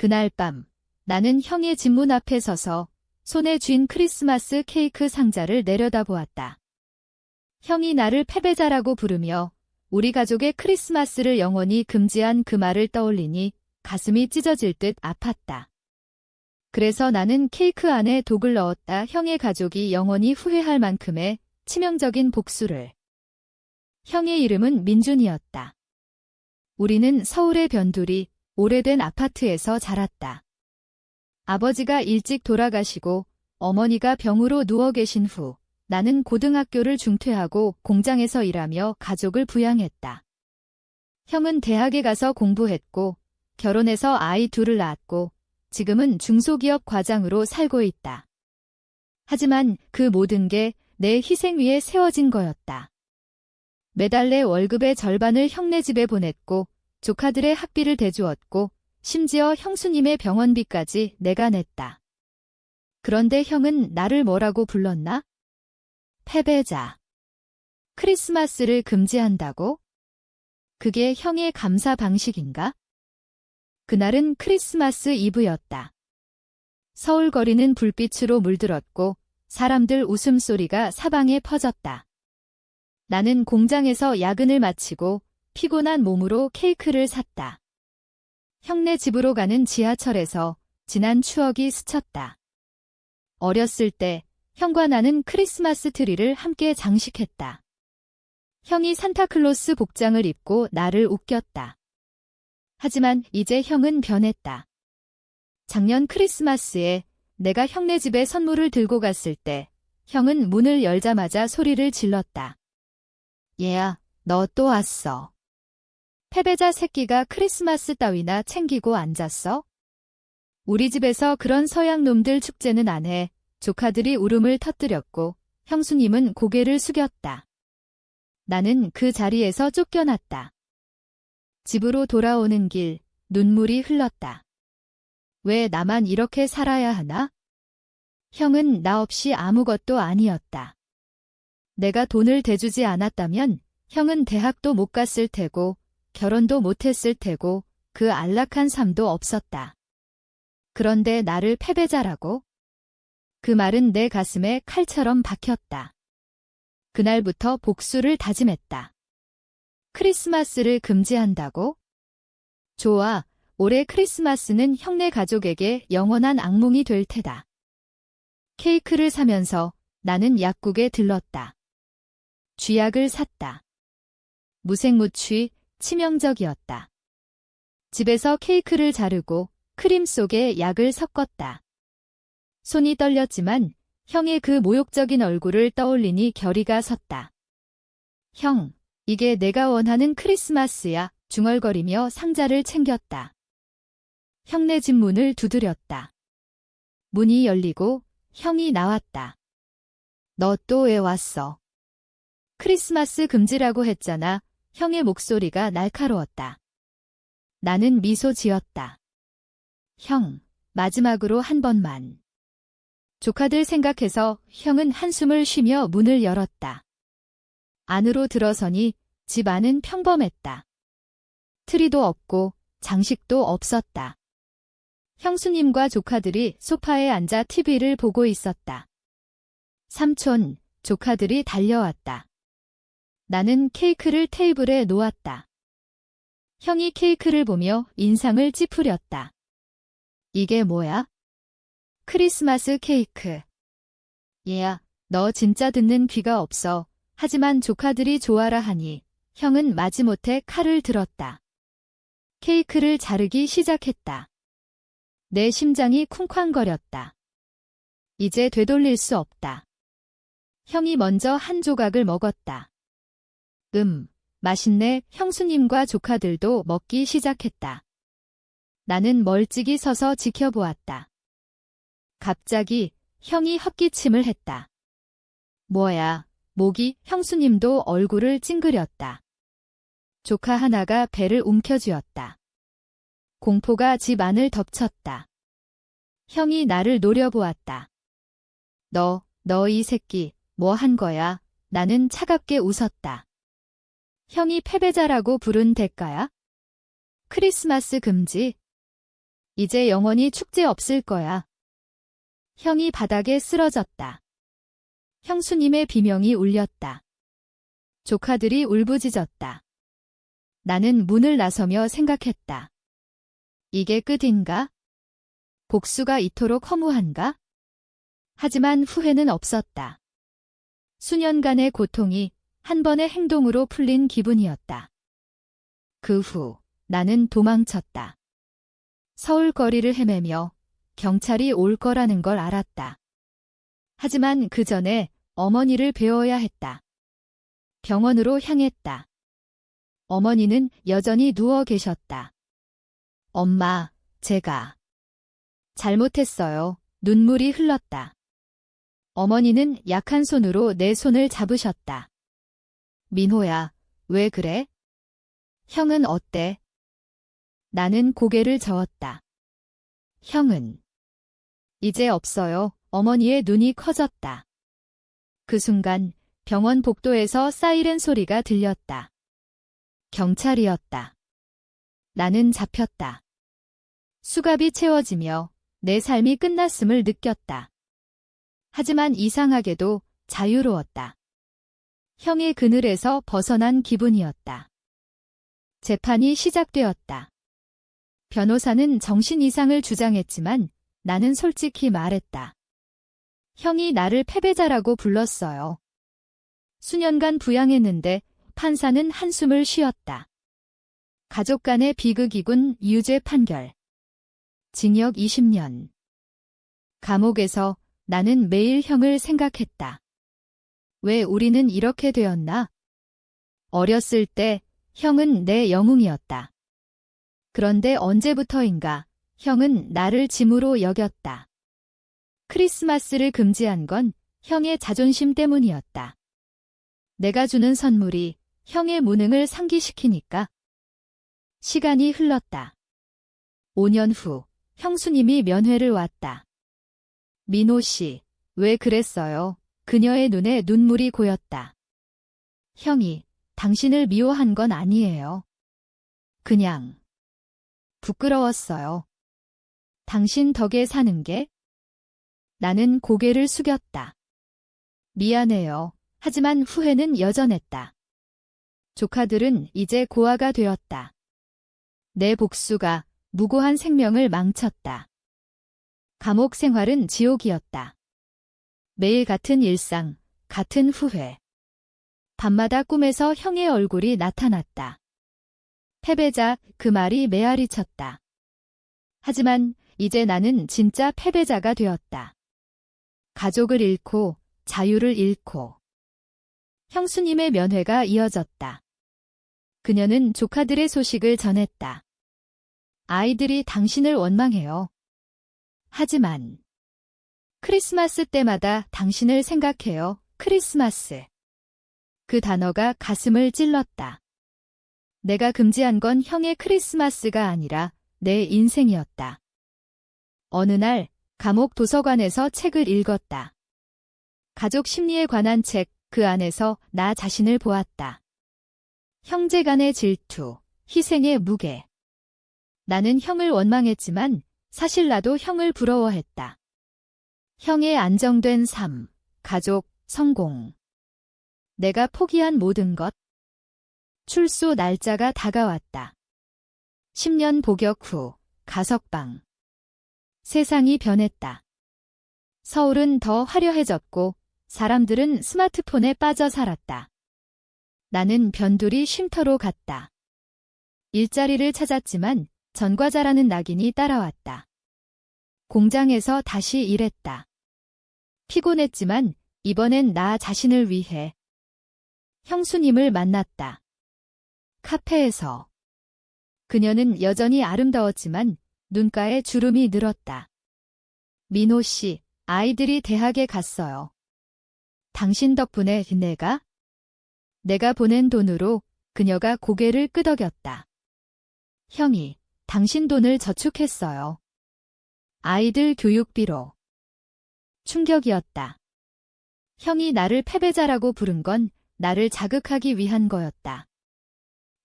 그날 밤 나는 형의 집 문 앞에 서서 손에 쥔 크리스마스 케이크 상자를 내려다보았다. 형이 나를 패배자라고 부르며 우리 가족의 크리스마스를 영원히 금지한 그 말을 떠올리니 가슴이 찢어질 듯 아팠다. 그래서 나는 케이크 안에 독을 넣었다. 형의 가족이 영원히 후회할 만큼의 치명적인 복수를. 형의 이름은 민준이었다. 우리는 서울의 변두리 오래된 아파트에서 자랐다. 아버지가 일찍 돌아가시고 어머니가 병으로 누워 계신 후 나는 고등학교를 중퇴하고 공장에서 일하며 가족을 부양했다. 형은 대학에 가서 공부했고 결혼해서 아이 둘을 낳았고 지금은 중소기업 과장으로 살고 있다. 하지만 그 모든 게 내 희생 위에 세워진 거였다. 매달 내 월급의 절반을 형네 집에 보냈고 조카들의 학비를 대주었고 심지어 형수님의 병원비까지 내가 냈다. 그런데 형은 나를 뭐라고 불렀나? 패배자. 크리스마스를 금지한다고? 그게 형의 감사 방식인가? 그날은 크리스마스 이브였다. 서울 거리는 불빛으로 물들었고 사람들 웃음소리가 사방에 퍼졌다. 나는 공장에서 야근을 마치고 피곤한 몸으로 케이크를 샀다. 형네 집으로 가는 지하철에서 지난 추억이 스쳤다. 어렸을 때 형과 나는 크리스마스 트리를 함께 장식했다. 형이 산타클로스 복장을 입고 나를 웃겼다. 하지만 이제 형은 변했다. 작년 크리스마스에 내가 형네 집에 선물을 들고 갔을 때 형은 문을 열자마자 소리를 질렀다. 얘야, 너 또 왔어. 패배자 새끼가 크리스마스 따위나 챙기고 앉았어? 우리 집에서 그런 서양 놈들 축제는 안 해. 조카들이 울음을 터뜨렸고 형수님은 고개를 숙였다. 나는 그 자리에서 쫓겨났다. 집으로 돌아오는 길 눈물이 흘렀다. 왜 나만 이렇게 살아야 하나? 형은 나 없이 아무것도 아니었다. 내가 돈을 대주지 않았다면 형은 대학도 못 갔을 테고 결혼도 못했을 테고 그 안락한 삶도 없었다. 그런데 나를 패배자라고? 그 말은 내 가슴에 칼처럼 박혔다. 그날부터 복수를 다짐했다. 크리스마스를 금지한다고? 좋아, 올해 크리스마스는 형네 가족에게 영원한 악몽이 될 테다. 케이크를 사면서 나는 약국에 들렀다. 쥐약을 샀다. 무색무취, 치명적이었다. 집에서 케이크를 자르고 크림 속에 약을 섞었다. 손이 떨렸지만 형의 그 모욕적인 얼굴을 떠올리니 결의가 섰다. 형, 이게 내가 원하는 크리스마스야. 중얼거리며 상자를 챙겼다. 형네 집 문을 두드렸다. 문이 열리고 형이 나왔다. 너 또 왜 왔어? 크리스마스 금지라고 했잖아. 형의 목소리가 날카로웠다. 나는 미소 지었다. 형, 마지막으로 한 번만. 조카들 생각해서 형은 한숨을 쉬며 문을 열었다. 안으로 들어서니 집 안은 평범했다. 트리도 없고 장식도 없었다. 형수님과 조카들이 소파에 앉아 TV를 보고 있었다. 삼촌, 조카들이 달려왔다. 나는 케이크를 테이블에 놓았다. 형이 케이크를 보며 인상을 찌푸렸다. 이게 뭐야? 크리스마스 케이크. 얘야, 너 진짜 듣는 귀가 없어. 하지만 조카들이 좋아라 하니 형은 마지못해 칼을 들었다. 케이크를 자르기 시작했다. 내 심장이 쿵쾅거렸다. 이제 되돌릴 수 없다. 형이 먼저 한 조각을 먹었다. 맛있네. 형수님과 조카들도 먹기 시작했다. 나는 멀찍이 서서 지켜보았다. 갑자기 형이 헛기침을 했다. 뭐야, 목이. 형수님도 얼굴을 찡그렸다. 조카 하나가 배를 움켜쥐었다. 공포가 집 안을 덮쳤다. 형이 나를 노려보았다. 너 이 새끼, 뭐 한 거야? 나는 차갑게 웃었다. 형이 패배자라고 부른 대가야? 크리스마스 금지? 이제 영원히 축제 없을 거야. 형이 바닥에 쓰러졌다. 형수님의 비명이 울렸다. 조카들이 울부짖었다. 나는 문을 나서며 생각했다. 이게 끝인가? 복수가 이토록 허무한가? 하지만 후회는 없었다. 수년간의 고통이 한 번의 행동으로 풀린 기분이었다. 그 후 나는 도망쳤다. 서울 거리를 헤매며 경찰이 올 거라는 걸 알았다. 하지만 그 전에 어머니를 배워야 했다. 병원으로 향했다. 어머니는 여전히 누워 계셨다. 엄마, 제가 잘못했어요. 눈물이 흘렀다. 어머니는 약한 손으로 내 손을 잡으셨다. 민호야, 왜 그래? 형은 어때? 나는 고개를 저었다. 형은 이제 없어요. 어머니의 눈이 커졌다. 그 순간 병원 복도에서 사이렌 소리가 들렸다. 경찰이었다. 나는 잡혔다. 수갑이 채워지며 내 삶이 끝났음을 느꼈다. 하지만 이상하게도 자유로웠다. 형의 그늘에서 벗어난 기분이었다. 재판이 시작되었다. 변호사는 정신 이상을 주장했지만 나는 솔직히 말했다. 형이 나를 패배자라고 불렀어요. 수년간 부양했는데 판사는 한숨을 쉬었다. 가족 간의 비극이군. 유죄 판결. 징역 20년. 감옥에서 나는 매일 형을 생각했다. 왜 우리는 이렇게 되었나? 어렸을 때 형은 내 영웅이었다. 그런데 언제부터인가 형은 나를 짐으로 여겼다. 크리스마스를 금지한 건 형의 자존심 때문이었다. 내가 주는 선물이 형의 무능을 상기시키니까. 시간이 흘렀다. 5년 후 형수님이 면회를 왔다. 민호 씨, 왜 그랬어요? 그녀의 눈에 눈물이 고였다. 형이 당신을 미워한 건 아니에요. 그냥 부끄러웠어요. 당신 덕에 사는 게? 나는 고개를 숙였다. 미안해요. 하지만 후회는 여전했다. 조카들은 이제 고아가 되었다. 내 복수가 무고한 생명을 망쳤다. 감옥 생활은 지옥이었다. 매일 같은 일상, 같은 후회. 밤마다 꿈에서 형의 얼굴이 나타났다. 패배자, 그 말이 메아리 쳤다. 하지만 이제 나는 진짜 패배자가 되었다. 가족을 잃고 자유를 잃고. 형수님의 면회가 이어졌다. 그녀는 조카들의 소식을 전했다. 아이들이 당신을 원망해요. 하지만 크리스마스 때마다 당신을 생각해요. 크리스마스. 그 단어가 가슴을 찔렀다. 내가 금지한 건 형의 크리스마스가 아니라 내 인생이었다. 어느 날 감옥 도서관에서 책을 읽었다. 가족 심리에 관한 책, 그 안에서 나 자신을 보았다. 형제 간의 질투, 희생의 무게. 나는 형을 원망했지만 사실 나도 형을 부러워했다. 형의 안정된 삶, 가족, 성공. 내가 포기한 모든 것. 출소 날짜가 다가왔다. 10년 복역 후 가석방. 세상이 변했다. 서울은 더 화려해졌고 사람들은 스마트폰에 빠져 살았다. 나는 변두리 쉼터로 갔다. 일자리를 찾았지만 전과자라는 낙인이 따라왔다. 공장에서 다시 일했다. 피곤했지만 이번엔 나 자신을 위해. 형수님을 만났다. 카페에서. 그녀는 여전히 아름다웠지만 눈가에 주름이 늘었다. 민호 씨, 아이들이 대학에 갔어요. 당신 덕분에 내가 보낸 돈으로. 그녀가 고개를 끄덕였다. 형이 당신 돈을 저축했어요. 아이들 교육비로. 충격이었다. 형이 나를 패배자라고 부른 건 나를 자극하기 위한 거였다.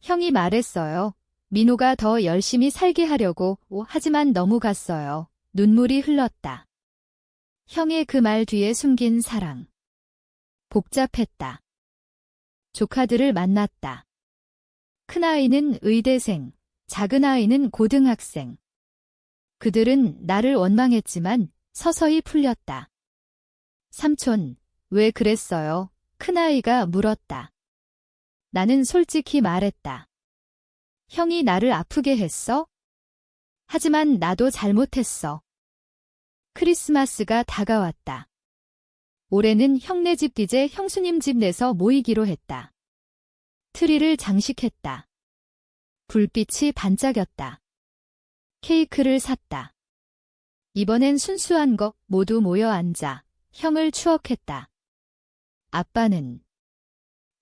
형이 말했어요. 민호가 더 열심히 살게 하려고 하지만 넘어갔어요. 눈물이 흘렀다. 형의 그 말 뒤에 숨긴 사랑. 복잡했다. 조카들을 만났다. 큰아이는 의대생, 작은아이는 고등학생. 그들은 나를 원망했지만 서서히 풀렸다. 삼촌, 왜 그랬어요? 큰아이가 물었다. 나는 솔직히 말했다. 형이 나를 아프게 했어? 하지만 나도 잘못했어. 크리스마스가 다가왔다. 올해는 형네 집 뒤제 형수님 집 내서 모이기로 했다. 트리를 장식했다. 불빛이 반짝였다. 케이크를 샀다. 이번엔 순수한 거 모두 모여 앉아 형을 추억했다. 아빠는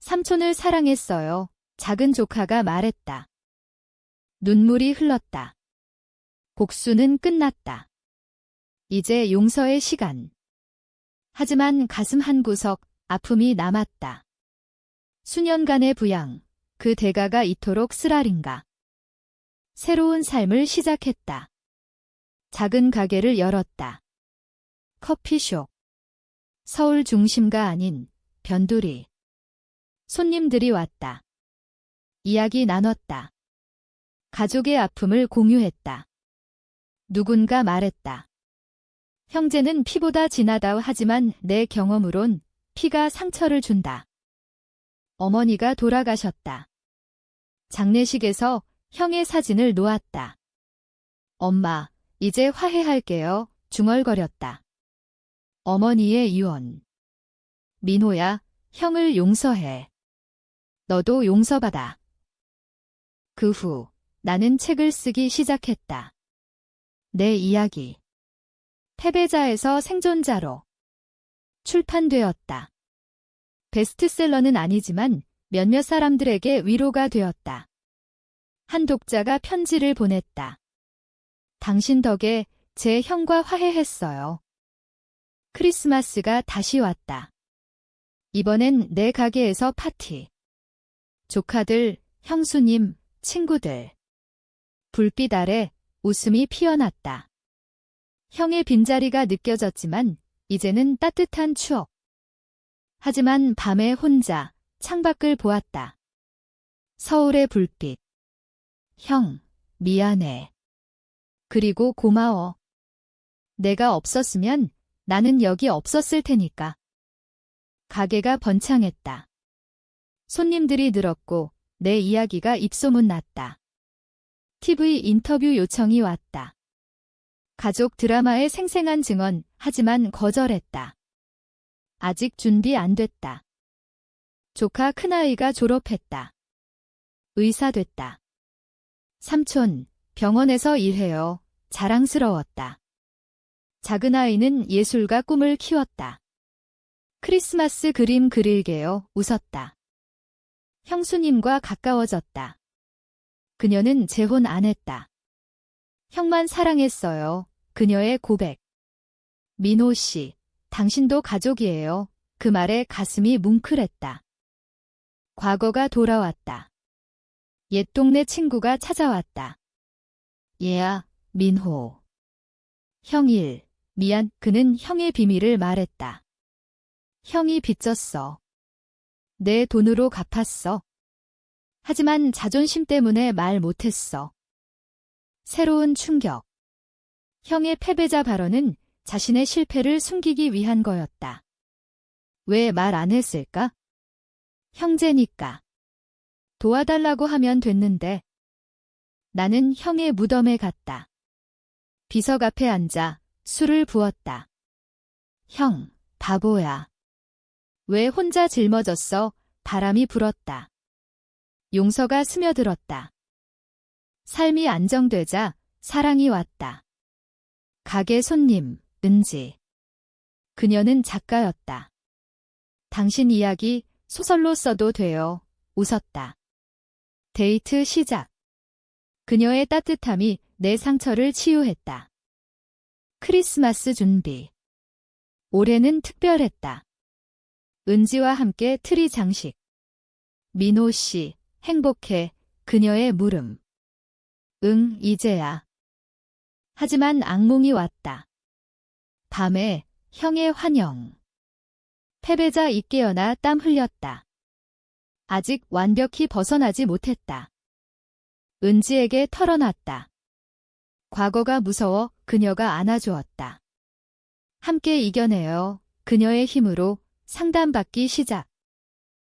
삼촌을 사랑했어요. 작은 조카가 말했다. 눈물이 흘렀다. 복수는 끝났다. 이제 용서의 시간. 하지만 가슴 한구석 아픔이 남았다. 수년간의 부양, 그 대가가 이토록 쓰라린가. 새로운 삶을 시작했다. 작은 가게를 열었다. 커피숍. 서울 중심가 아닌 변두리. 손님들이 왔다. 이야기 나눴다. 가족의 아픔을 공유했다. 누군가 말했다. 형제는 피보다 진하다 하지만 내 경험으론 피가 상처를 준다. 어머니가 돌아가셨다. 장례식에서 형의 사진을 놓았다. 엄마, 이제 화해할게요. 중얼거렸다. 어머니의 유언. 민호야, 형을 용서해. 너도 용서받아. 그 후 나는 책을 쓰기 시작했다. 내 이야기. 패배자에서 생존자로 출판되었다. 베스트셀러는 아니지만 몇몇 사람들에게 위로가 되었다. 한 독자가 편지를 보냈다. 당신 덕에 제 형과 화해했어요. 크리스마스가 다시 왔다. 이번엔 내 가게에서 파티. 조카들, 형수님, 친구들. 불빛 아래 웃음이 피어났다. 형의 빈자리가 느껴졌지만 이제는 따뜻한 추억. 하지만 밤에 혼자 창밖을 보았다. 서울의 불빛. 형, 미안해. 그리고 고마워. 내가 없었으면 나는 여기 없었을 테니까. 가게가 번창했다. 손님들이 늘었고 내 이야기가 입소문 났다. TV 인터뷰 요청이 왔다. 가족 드라마의 생생한 증언, 하지만 거절했다. 아직 준비 안 됐다. 조카 큰아이가 졸업했다. 의사 됐다. 삼촌, 병원에서 일해요. 자랑스러웠다. 작은아이는 예술가 꿈을 키웠다. 크리스마스 그림 그릴게요. 웃었다. 형수님과 가까워졌다. 그녀는 재혼 안 했다. 형만 사랑했어요. 그녀의 고백. 민호 씨, 당신도 가족이에요. 그 말에 가슴이 뭉클했다. 과거가 돌아왔다. 옛 동네 친구가 찾아왔다. 얘야, 민호. 형 일, 미안. 그는 형의 비밀을 말했다. 형이 빚졌어. 내 돈으로 갚았어. 하지만 자존심 때문에 말 못했어. 새로운 충격. 형의 패배자 발언은 자신의 실패를 숨기기 위한 거였다. 왜 말 안 했을까? 형제니까. 도와달라고 하면 됐는데. 나는 형의 무덤에 갔다. 비석 앞에 앉아 술을 부었다. 형, 바보야. 왜 혼자 짊어졌어? 바람이 불었다. 용서가 스며들었다. 삶이 안정되자 사랑이 왔다. 가게 손님, 은지. 그녀는 작가였다. 당신 이야기 소설로 써도 돼요. 웃었다. 데이트 시작. 그녀의 따뜻함이 내 상처를 치유했다. 크리스마스 준비. 올해는 특별했다. 은지와 함께 트리 장식. 민호 씨, 행복해. 그녀의 물음. 응, 이제야. 하지만 악몽이 왔다. 밤에 형의 환영. 패배자 이 깨어나 땀 흘렸다. 아직 완벽히 벗어나지 못했다. 은지에게 털어놨다. 과거가 무서워 그녀가 안아주었다. 함께 이겨내요. 그녀의 힘으로 상담받기 시작.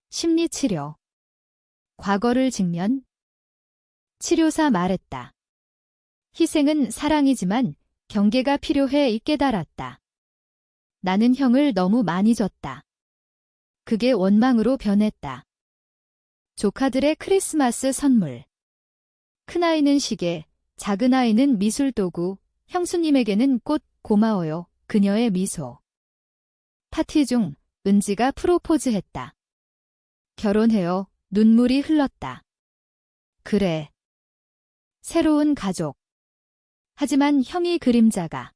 심리치료. 과거를 직면. 치료사 말했다. 희생은 사랑이지만 경계가 필요해 이 깨달았다. 나는 형을 너무 많이 줬다. 그게 원망으로 변했다. 조카들의 크리스마스 선물. 큰아이는 시계, 작은아이는 미술도구, 형수님에게는 꽃, 고마워요. 그녀의 미소. 파티 중 은지가 프로포즈했다. 결혼해요. 눈물이 흘렀다. 그래. 새로운 가족. 하지만 형이 그림자가.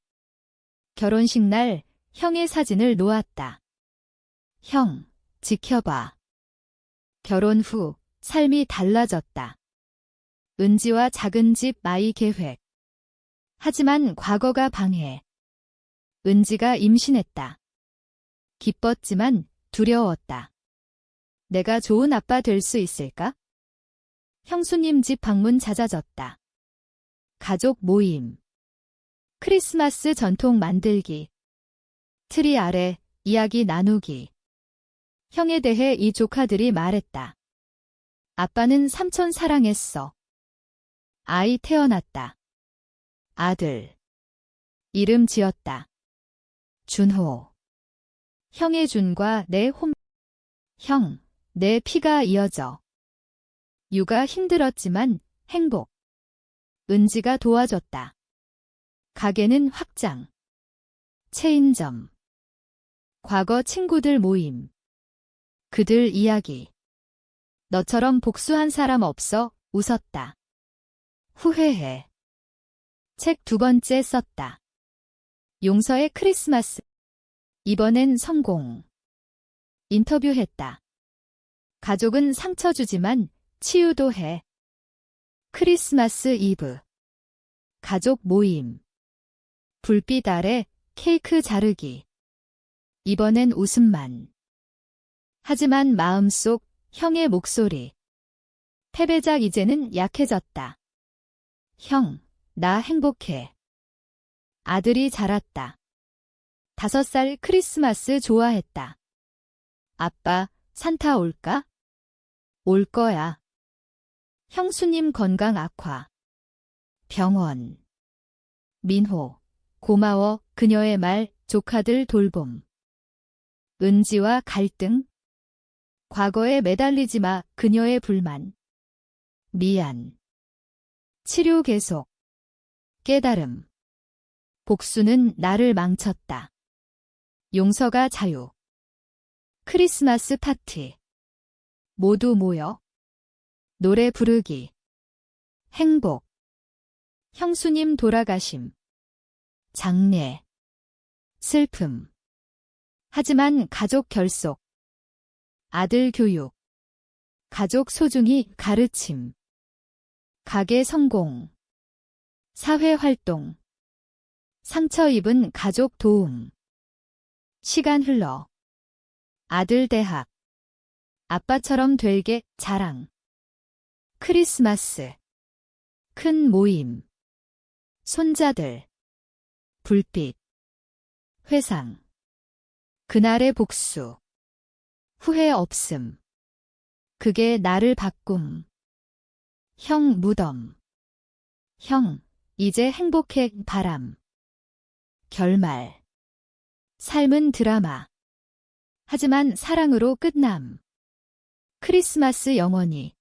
결혼식 날 형의 사진을 놓았다. 형, 지켜봐. 결혼 후 삶이 달라졌다. 은지와 작은 집 아이 계획. 하지만 과거가 방해. 은지가 임신했다. 기뻤지만 두려웠다. 내가 좋은 아빠 될 수 있을까? 형수님 집 방문 잦아졌다. 가족 모임. 크리스마스 전통 만들기. 트리 아래 이야기 나누기. 형에 대해 이 조카들이 말했다. 아빠는 삼촌 사랑했어. 아이 태어났다. 아들. 이름 지었다. 준호. 형의 준과 내 형, 내 피가 이어져. 육아 힘들었지만 행복. 은지가 도와줬다. 가게는 확장. 체인점. 과거 친구들 모임. 그들 이야기. 너처럼 복수한 사람 없어. 웃었다. 후회해. 책 2번째 썼다. 용서의 크리스마스. 이번엔 성공. 인터뷰했다. 가족은 상처 주지만 치유도 해. 크리스마스 이브. 가족 모임. 불빛 아래 케이크 자르기. 이번엔 웃음만. 하지만 마음속 형의 목소리. 패배자 이제는 약해졌다. 형, 나 행복해. 아들이 자랐다. 5살 크리스마스 좋아했다. 아빠, 산타 올까? 올 거야. 형수님 건강 악화. 병원. 민호, 고마워. 그녀의 말, 조카들 돌봄. 은지와 갈등. 과거에 매달리지 마. 그녀의 불만. 미안. 치료 계속. 깨달음. 복수는 나를 망쳤다. 용서가 자유. 크리스마스 파티. 모두 모여. 노래 부르기. 행복. 형수님 돌아가심. 장례. 슬픔. 하지만 가족 결속. 아들 교육. 가족 소중히 가르침. 가게 성공. 사회 활동. 상처 입은 가족 도움. 시간 흘러. 아들 대학. 아빠처럼 될게 자랑. 크리스마스. 큰 모임. 손자들. 불빛. 회상. 그날의 복수. 후회 없음. 그게 나를 바꿈. 형 무덤. 형, 이제 행복해 바람. 결말. 삶은 드라마. 하지만 사랑으로 끝남. 크리스마스 영원히.